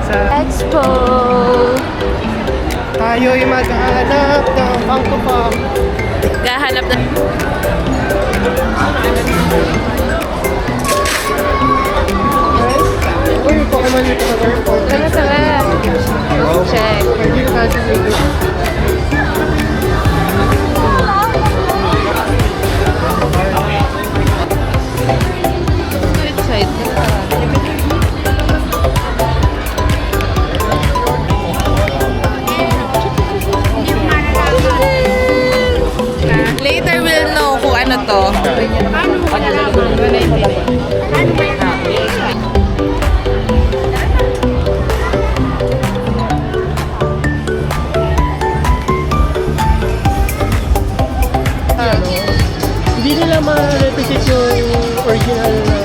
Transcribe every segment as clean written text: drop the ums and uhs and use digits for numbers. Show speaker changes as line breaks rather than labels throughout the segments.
Sa
Expo!
tayo'y maghanap ng Funko Pop.
Gahanap na...
Uy, Pokemon dito sa airport.
Tara, tara. Check.
Pwede yung kasi dito.
Later we'll know kung ano to.
Hindi nila ma-represent yung original na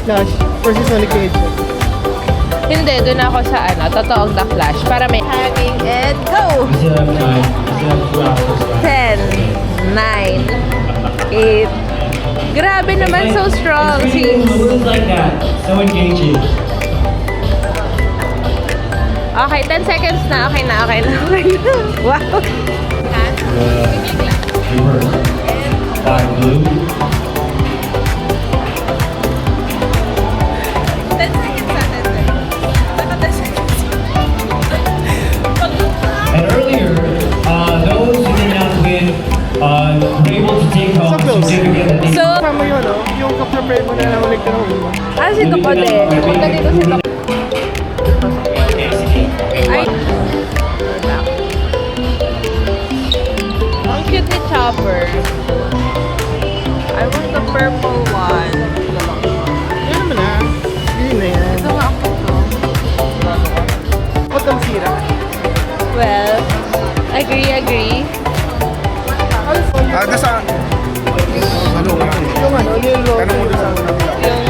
Flash versus Sonic the Hedgehog.
Hindi, doon ako sa ano, totoong The Flash. Para may hanging and go! 10, 9, 8. Grabe naman, so strong.
Moves like that, so engaging.
Okay, 10 seconds na. Okay na, okay na. Okay na. Wow.
Reverse. 5 blue.
10 seconds na, 10 seconds. Baka 10 seconds.
And earlier, those who did not win were able to take home certificate that they
So,
Kasama yun, no? Yung kapra-frame mo na naulit ka ng una.
si Tokode. Punta dito si Tokode. Ay. Ang cute ni Chopper. I want the purple one.
Yan naman na. Yun na yan.
Ito nga ako to.
Huwag kang sira.
Well, agree.
Ada sa ano nga?
Yung ano, yung logo.
Ano mo doon sa una?
Yung...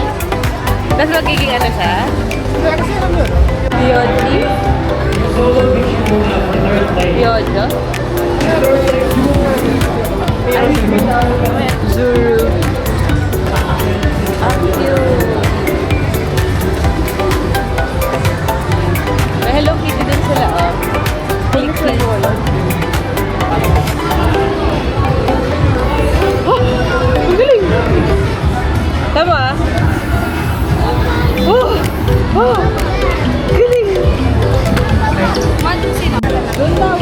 Tapos magiging ano siya?
Kasi alam yun.
Yodli? Yodo? Zuru. Ang cute. May Hello Kitty din sila, oh. Thank you. Oh! Ang galing! Tama? Oh! Oh! Galing! Doon lang.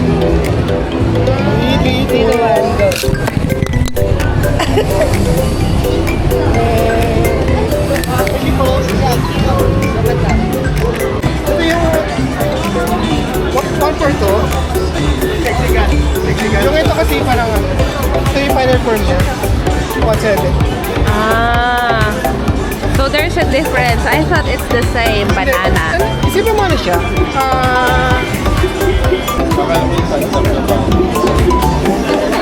Iti.
3, 2, 1, go.
Ito yung 1 for 2. Technical. Yung ito kasi parang ano. Ito yung final form niya. 1.7.
Ah. So there's a difference. I thought it's the same banana.
Isipin mo ano siya?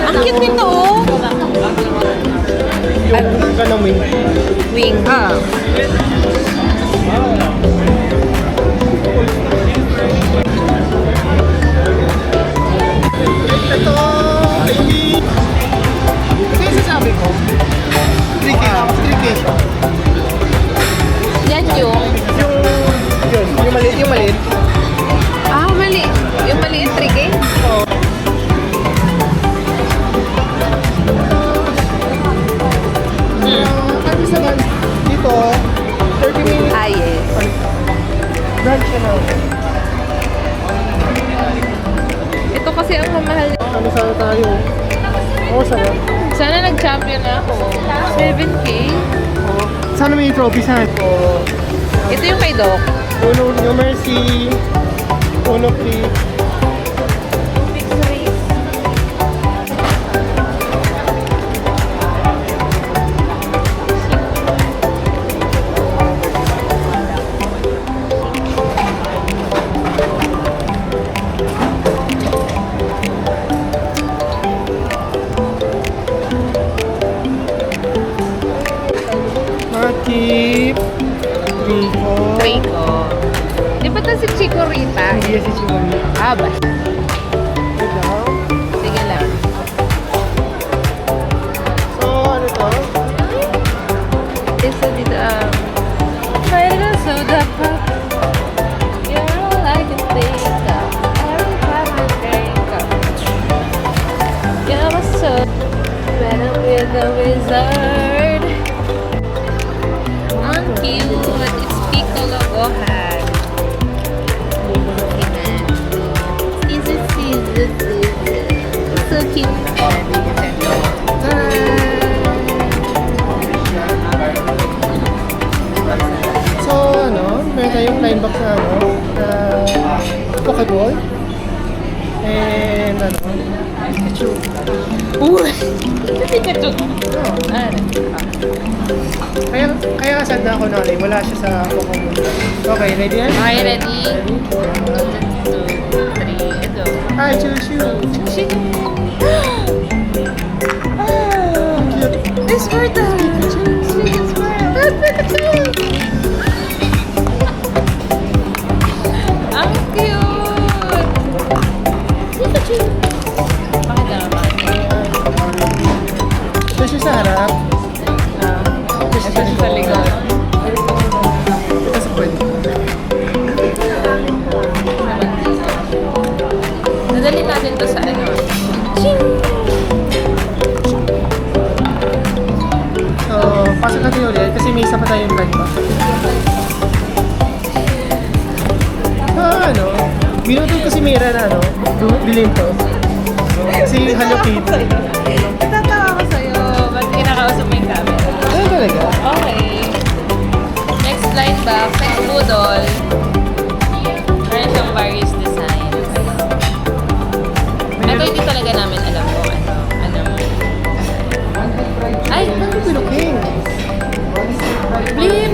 Ang cute nito, oh.
Yung ganang wing.
Wing. Ah.
Ito, baby. Ito yung sasabi ko. 3K. 3K siya.
Yan yung...
Yung maliit.
Ah, mali. Yung maliit 3K?
Oo. Ano sa ban? Dito, 30 minutes.
Ah, yes.
Brand siya na.
Ito kasi ang mamahal.
Ano sana tayo? Oo, sana.
Sana nag-champion na ako. 7K?
Oo. Sana may trophy sana. Oo.
Ito yung kay Doc.
Uno, yung Mercy. Uno, please. Makip. Rico.
Rico. Di ba ito si Chico Rita?
Hindi si Chimoni.
Ah, basta.
Ito.
Sige lang. So, Madam with the Wizard. Ang cute. It's Piccolo Gohan. So cute.
So, meron tayong flying box na, Pokeball. And, Pikachu.
Uy! Pikachu.
Oh.
Ah,
Kaya sad na ako na wala siya sa Pokemon. Okay, ready yan?
okay, ready? 1, 2, 3, go.
I choose you.
Ah,
Cute.
it's Sparta! Sweet and smile! Pikachu! Ang cute! Pikachu! Bakit naman?
Ito siya sa harap. Ito siya
Sa likod.
Ito sa pwede.
Nadali natin to sa ano.
So, pasok natin ulit kasi may isa pa tayong flight box. Binutol ko si Mira na, bilhin to. Si Hello Kitty.
Natatawa ko sa'yo. Ba't kinakausap mo yung camera?
Ano talaga?
Okay. Next line back. Next budol. Meron siyang various designs. Ito hindi talaga namin alam kung ano. Ay!
Ano pinuking?
Blip!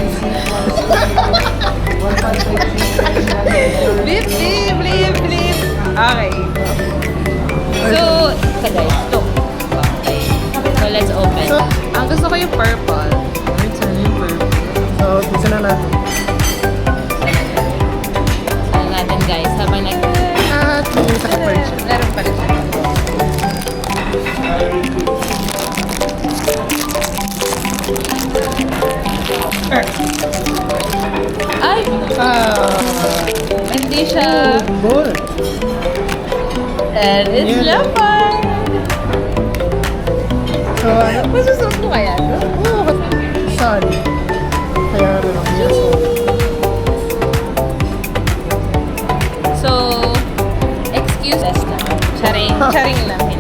Blip, blip, blip, blip. Okay. So, ito guys. Ito. Okay. So, let's open.
So-
Ang gusto ko yung purple.
So, bisa na natin.
Ano natin guys, habang
At may isa ka pa rin siya.
meron pa rin siya. Ay! Hindi siya.
Ball.
And it's
Yun.
leopard!
So,
Masusunod mo kaya ito?
sorry. Kaya lang niya.
So, excuse us lang. Charing lang.